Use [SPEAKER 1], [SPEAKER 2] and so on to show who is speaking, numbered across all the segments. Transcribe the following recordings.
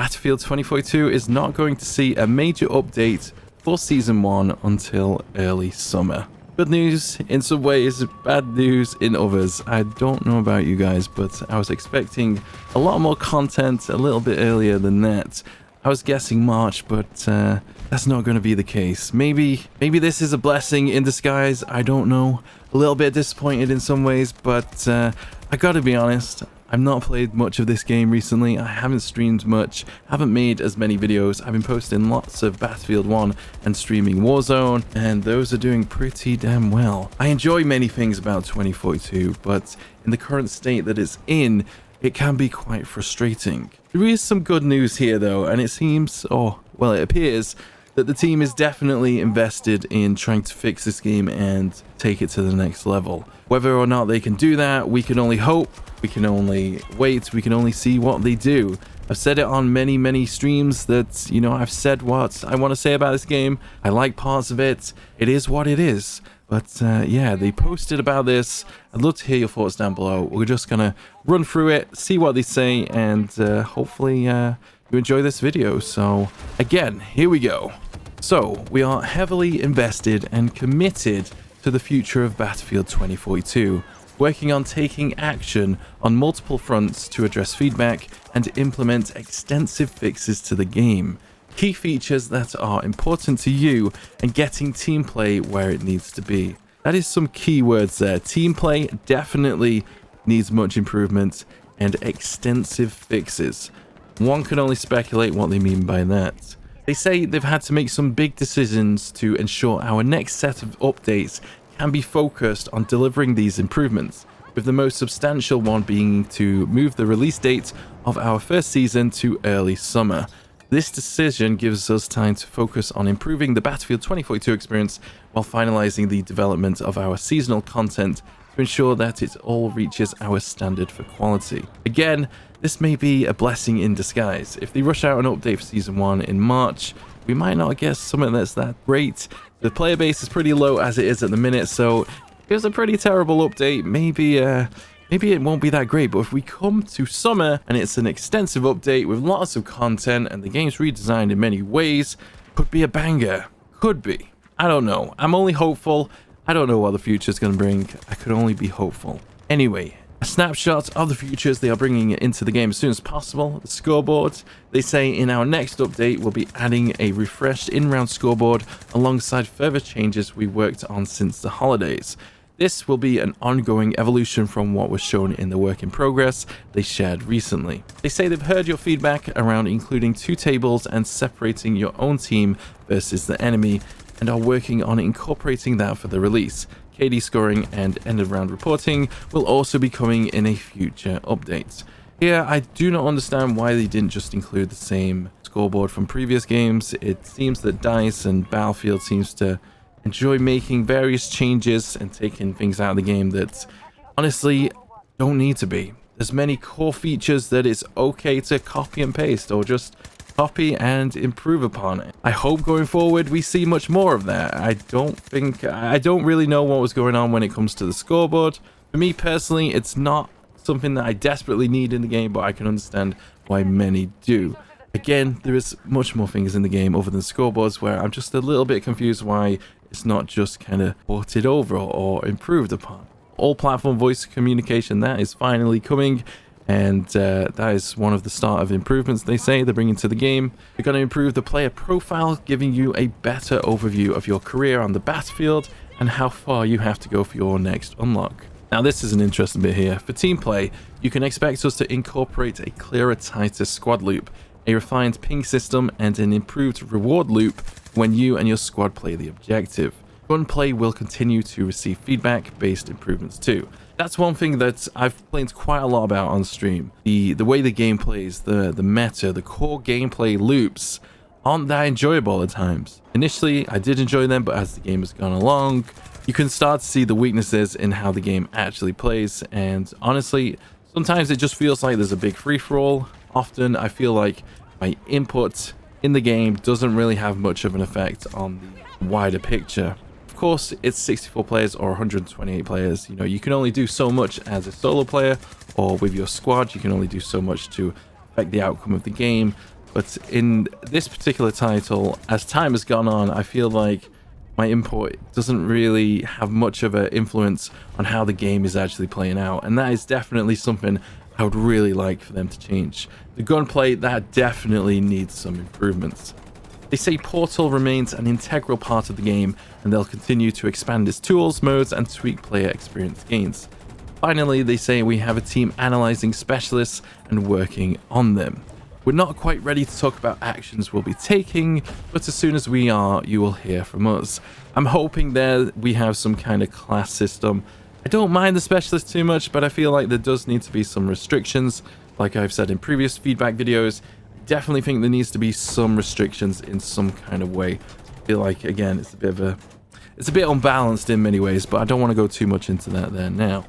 [SPEAKER 1] Battlefield 2042 is not going to see a major update for Season 1 until early summer. Good news in some ways, bad news in others. I don't know about you guys, but I was expecting a lot more content a little bit earlier than that. I was guessing March, but that's not going to be the case. Maybe this is a blessing in disguise. I don't know. A little bit disappointed in some ways, but I gotta be honest. I've not played much of this game recently. I haven't streamed much, haven't made as many videos. I've been posting lots of Battlefield 1 and streaming Warzone, and those are doing pretty damn well. I enjoy many things about 2042, but in the current state that it's in, it can be quite frustrating. There is some good news here though, and it seems, well, it appears that the team is definitely invested in trying to fix this game and take it to the next level. Whether or not they can do that, we can only hope, we can only wait, we can only see what they do. I've said it on many streams that, you know, I've said what I want to say about this game. I like parts of it. It is what it is. But yeah, they posted about this. I'd love to hear your thoughts down below. We're just gonna run through it, see what they say, and hopefully you enjoy this video. So again, here we go. So we are heavily invested and committed to the future of Battlefield 2042, working on taking action on multiple fronts to address feedback and implement extensive fixes to the game. Key features that are important to you and getting team play where it needs to be. That is some key words there. Team play definitely needs much improvement and extensive fixes. One can only speculate what they mean by that. They say they've had to make some big decisions to ensure our next set of updates can be focused on delivering these improvements, with the most substantial one being to move the release date of our first season to early summer. This decision gives us time to focus on improving the Battlefield 2042 experience while finalizing the development of our seasonal content to ensure that it all reaches our standard for quality. Again, this may be a blessing in disguise. If they rush out an update for Season 1 in March, we might not get something that's that great. The player base is pretty low as it is at the minute, so if it was a pretty terrible update, maybe it won't be that great. But if we come to summer and it's an extensive update with lots of content and the game's redesigned in many ways, could be a banger. Could be. I don't know. I'm only hopeful. I don't know what the future's going to bring. I could only be hopeful. Anyway, a snapshot of the futures they are bringing into the game as soon as possible. The scoreboard. They say in our next update we'll be adding a refreshed in-round scoreboard alongside further changes we worked on since the holidays. This will be an ongoing evolution from what was shown in the work in progress they shared recently. They say they've heard your feedback around including 2 tables and separating your own team versus the enemy, and are working on incorporating that for the release. KD scoring and end of round reporting will also be coming in a future update. Here, I do not understand why they didn't just include the same scoreboard from previous games. It seems that DICE and Battlefield seems to enjoy making various changes and taking things out of the game that honestly don't need to be. There's many core features that it's okay to copy and paste or just copy and improve upon it. I hope going forward we see much more of that. I don't really know what was going on when it comes to the scoreboard. For me personally, it's not something that I desperately need in the game, but I can understand why many do. Again, there is much more things in the game other than scoreboards where I'm just a little bit confused why it's not just kind of ported over or improved upon. All platform voice communication, that is finally coming. And that is one of the start of improvements they say they're bringing to the game. They're going to improve the player profile, giving you a better overview of your career on the battlefield and how far you have to go for your next unlock. Now this is an interesting bit here. For team play, you can expect us to incorporate a clearer, tighter squad loop, a refined ping system, and an improved reward loop when you and your squad play the objective. Gunplay will continue to receive feedback-based improvements too. That's one thing that I've complained quite a lot about on stream. The way the game plays, the meta, the core gameplay loops aren't that enjoyable at times. Initially, I did enjoy them, but as the game has gone along, you can start to see the weaknesses in how the game actually plays. And honestly, sometimes it just feels like there's a big free-for-all. Often, I feel like my input in the game doesn't really have much of an effect on the wider picture. Of course, it's 64 players or 128 players. You know, you can only do so much as a solo player, or with your squad, you can only do so much to affect the outcome of the game. But in this particular title, as time has gone on, I feel like my input doesn't really have much of an influence on how the game is actually playing out, and that is definitely something I would really like for them to change. The gunplay, that definitely needs some improvements. They say Portal remains an integral part of the game, and they'll continue to expand its tools, modes, and tweak player experience gains. Finally, they say we have a team analyzing specialists and working on them. We're not quite ready to talk about actions we'll be taking, but as soon as we are, you will hear from us. I'm hoping there we have some kind of class system. I don't mind the specialists too much, but I feel like there does need to be some restrictions. Like I've said in previous feedback videos, definitely think there needs to be some restrictions in some kind of way. I feel like, again, it's a bit unbalanced in many ways, but I don't want to go too much into that there now.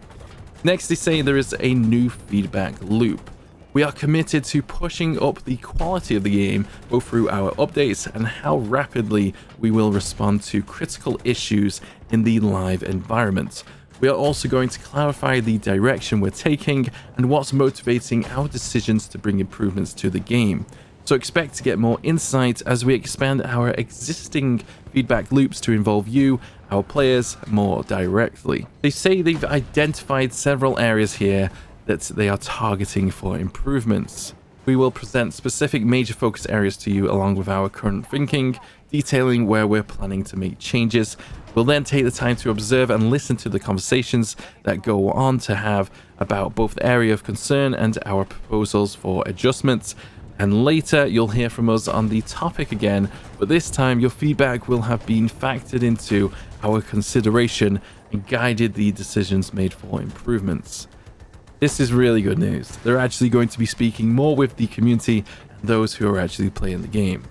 [SPEAKER 1] Next, they say there is a new feedback loop. We are committed to pushing up the quality of the game, both through our updates and how rapidly we will respond to critical issues in the live environment. We are also going to clarify the direction we're taking and what's motivating our decisions to bring improvements to the game. So expect to get more insight as we expand our existing feedback loops to involve you, our players, more directly. They say they've identified several areas here that they are targeting for improvements. We will present specific major focus areas to you along with our current thinking, detailing where we're planning to make changes. We'll then take the time to observe and listen to the conversations that go on to have about both the area of concern and our proposals for adjustments. And later you'll hear from us on the topic again, but this time your feedback will have been factored into our consideration and guided the decisions made for improvements. This is really good news. They're actually going to be speaking more with the community and those who are actually playing the game.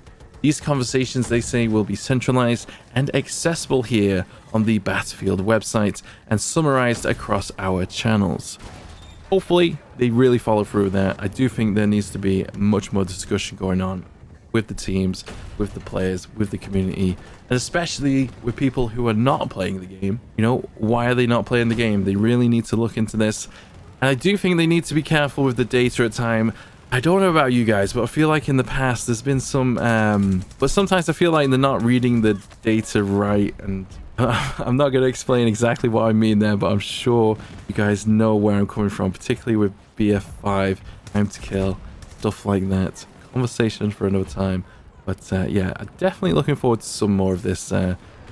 [SPEAKER 1] These conversations, they say, will be centralized and accessible here on the Battlefield website and summarized across our channels. Hopefully, they really follow through with that. I do think there needs to be much more discussion going on with the teams, with the players, with the community, and especially with people who are not playing the game. You know, why are they not playing the game? They really need to look into this. And I do think they need to be careful with the data at time. I don't know about you guys, but I feel like in the past there's been some, but sometimes I feel like they're not reading the data right, and I'm not going to explain exactly what I mean there, but I'm sure you guys know where I'm coming from, particularly with BF5, Time to Kill, stuff like that. Conversation for another time. But yeah, I'm definitely looking forward to some more of this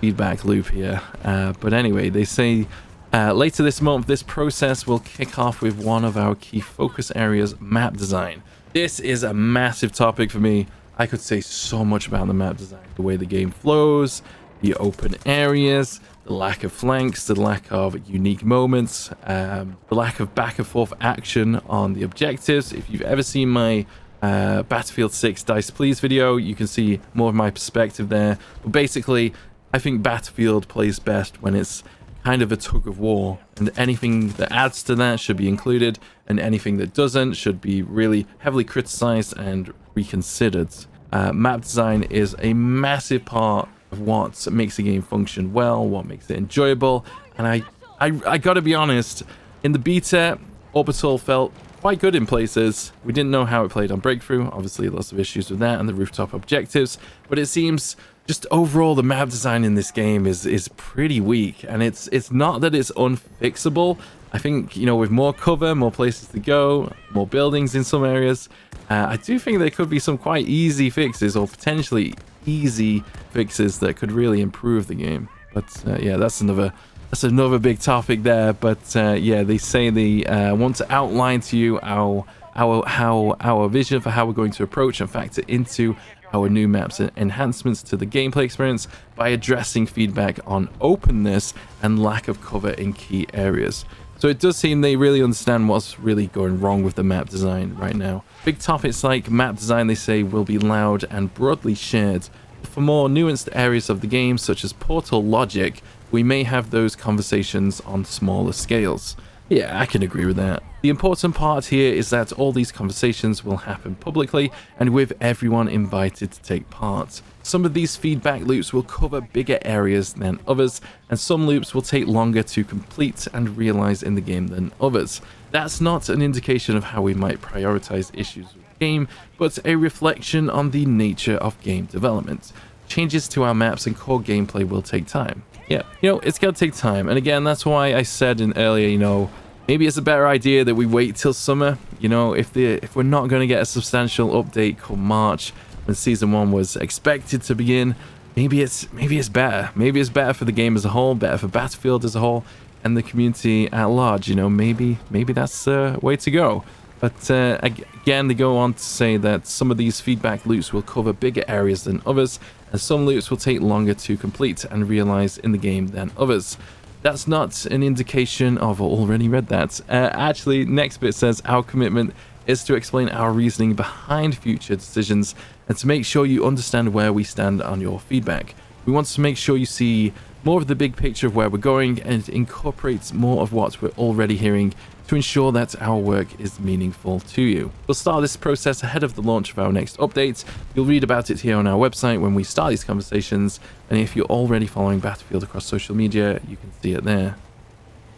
[SPEAKER 1] feedback loop here. But anyway, they say later this month, this process will kick off with one of our key focus areas, map design. This is a massive topic for me. I could say so much about the map design, the way the game flows, the open areas, the lack of flanks, the lack of unique moments, the lack of back and forth action on the objectives. If you've ever seen my Battlefield 6 Dice Please video, you can see more of my perspective there. But basically, I think Battlefield plays best when it's kind of a tug of war, and anything that adds to that should be included, and anything that doesn't should be really heavily criticized and reconsidered. Map design is a massive part of what makes a game function well, what makes it enjoyable, and I gotta be honest, in the beta, Orbital felt quite good in places. We didn't know how it played on Breakthrough, obviously lots of issues with that and the rooftop objectives, but it seems just overall the map design in this game is pretty weak, and it's not that it's unfixable. I think, you know, with more cover, more places to go, more buildings in some areas, I do think there could be some quite easy fixes, or potentially easy fixes that could really improve the game. But yeah, that's another big topic there. But yeah, they say they want to outline to you our vision for how we're going to approach and factor into our new maps and enhancements to the gameplay experience by addressing feedback on openness and lack of cover in key areas. So it does seem they really understand what's really going wrong with the map design right now. Big topics like map design, they say, will be loud and broadly shared. For more nuanced areas of the game, such as portal logic, we may have those conversations on smaller scales. Yeah, I can agree with that. The important part here is that all these conversations will happen publicly and with everyone invited to take part. Some of these feedback loops will cover bigger areas than others, and some loops will take longer to complete and realize in the game than others. That's not an indication of how we might prioritize issues with game, but a reflection on the nature of game development. Changes to our maps and core gameplay will take time. Yeah, it's gonna take time, and again, that's why I said in earlier, maybe it's a better idea that we wait till summer. If we're not going to get a substantial update come March when season 1 was expected to begin, maybe it's better. Maybe it's better for the game as a whole, better for Battlefield as a whole, and the community at large. Maybe that's the way to go. But again, they go on to say that some of these feedback loops will cover bigger areas than others, and some loops will take longer to complete and realize in the game than others. That's not an indication of already read that. Actually, next bit says our commitment is to explain our reasoning behind future decisions and to make sure you understand where we stand on your feedback. We want to make sure you see more of the big picture of where we're going and incorporates more of what we're already hearing to ensure that our work is meaningful to you. We'll start this process ahead of the launch of our next update. You'll read about it here on our website when we start these conversations, and if you're already following Battlefield across social media, you can see it there.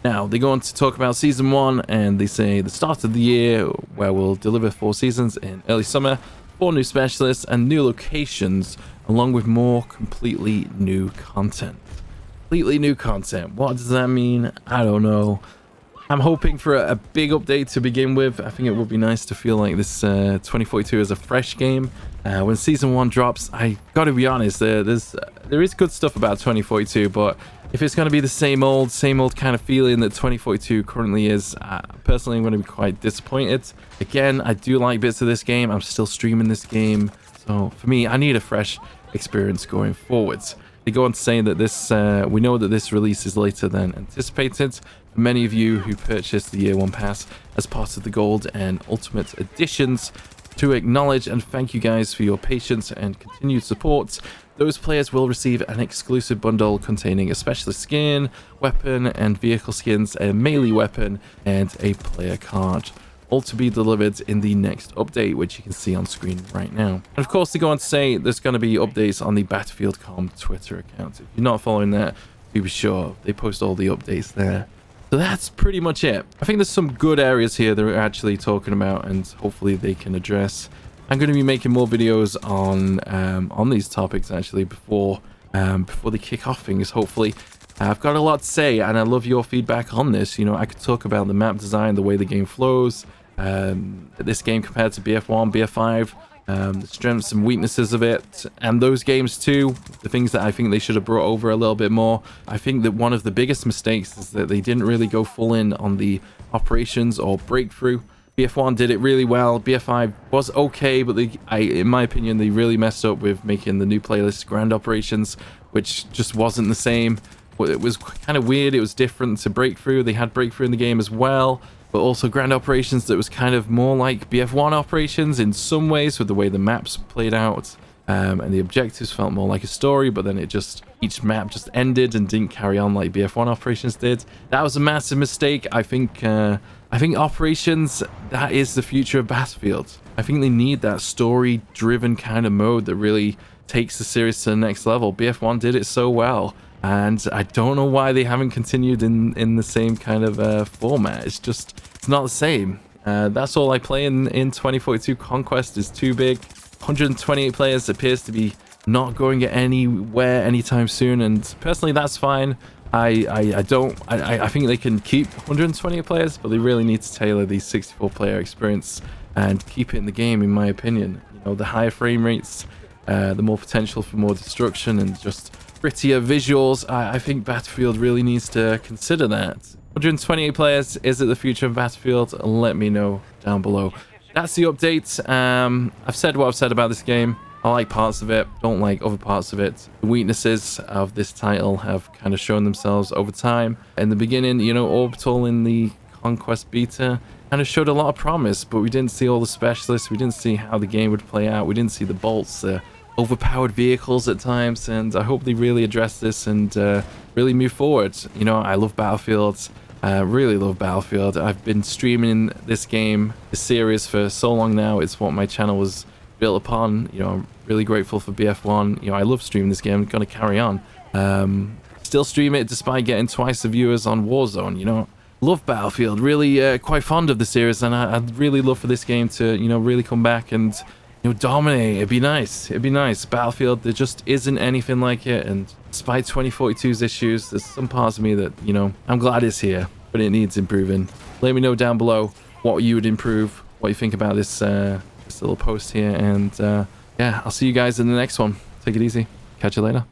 [SPEAKER 1] Now, they go on to talk about Season 1, and they say the start of the year, where we'll deliver 4 seasons in early summer, 4 new specialists, and new locations, along with more completely new content. Completely new content. What does that mean? I don't know. I'm hoping for a big update to begin with. I think it would be nice to feel like this 2042 is a fresh game. When Season 1 drops, I gotta be honest, there is good stuff about 2042, but if it's gonna be the same old kind of feeling that 2042 currently is, personally I'm gonna be quite disappointed. Again, I do like bits of this game. I'm still streaming this game, so for me, I need a fresh experience going forwards. They go on to say that this, we know that this release is later than anticipated. For many of you who purchased the Year 1 Pass as part of the Gold and Ultimate Editions, to acknowledge and thank you guys for your patience and continued support. Those players will receive an exclusive bundle containing a specialist skin, weapon and vehicle skins, a melee weapon, and a player card. All to be delivered in the next update, which you can see on screen right now. And of course, they go on to say there's going to be updates on the Battlefield.com Twitter account. If you're not following that, be sure they post all the updates there. So that's pretty much it. I think there's some good areas here that we're actually talking about, and hopefully they can address. I'm going to be making more videos on these topics actually before they kick off things. Hopefully, I've got a lot to say, and I love your feedback on this. I could talk about the map design, the way the game flows, this game compared to BF1, BF5, the strengths and weaknesses of it, and those games too, the things that I think they should have brought over a little bit more. I think that one of the biggest mistakes is that they didn't really go full in on the operations or breakthrough. BF1 did it really well. BF5 was okay, but in my opinion, they really messed up with making the new playlist Grand Operations, which just wasn't the same. It was kind of weird. It was different to Breakthrough. They had Breakthrough in the game as well, but also Grand Operations that was kind of more like BF1 Operations in some ways with the way the maps played out, and the objectives felt more like a story, but then each map just ended and didn't carry on like BF1 Operations did. That was a massive mistake. I think Operations, that is the future of Battlefield. I think they need that story-driven kind of mode that really takes the series to the next level. BF1 did it so well. And I don't know why they haven't continued in the same kind of format. It's not the same. That's all I play in 2042. Conquest is too big. 128 players appears to be not going anywhere anytime soon, and personally that's fine. I think they can keep 128 players, but they really need to tailor the 64 player experience and keep it in the game, in my opinion. The higher frame rates, the more potential for more destruction and just prettier visuals. I think Battlefield really needs to consider that. 128 players, is it the future of Battlefield? Let me know down below. That's the update. I've said what I've said about this game. I like parts of it, don't like other parts of it. The weaknesses of this title have kind of shown themselves over time. In the beginning, Orbital in the Conquest beta kind of showed a lot of promise, but we didn't see all the specialists. We didn't see how the game would play out. We didn't see the bolts, overpowered vehicles at times, and I hope they really address this and really move forward. I love Battlefield. Really love Battlefield. I've been streaming this game, this series, for so long now. It's what my channel was built upon. I'm really grateful for BF1. I love streaming this game. I'm gonna carry on. Still stream it despite getting twice the viewers on Warzone. love Battlefield, really quite fond of the series, and I'd really love for this game to, you know, really come back and, you know, dominate. It'd be nice. It'd be nice. Battlefield, there just isn't anything like it, and despite 2042's issues, there's some parts of me that, you know, I'm glad it's here, but it needs improving. Let me know down below what you would improve, what you think about this, this little post here, and yeah, I'll see you guys in the next one. Take it easy. Catch you later.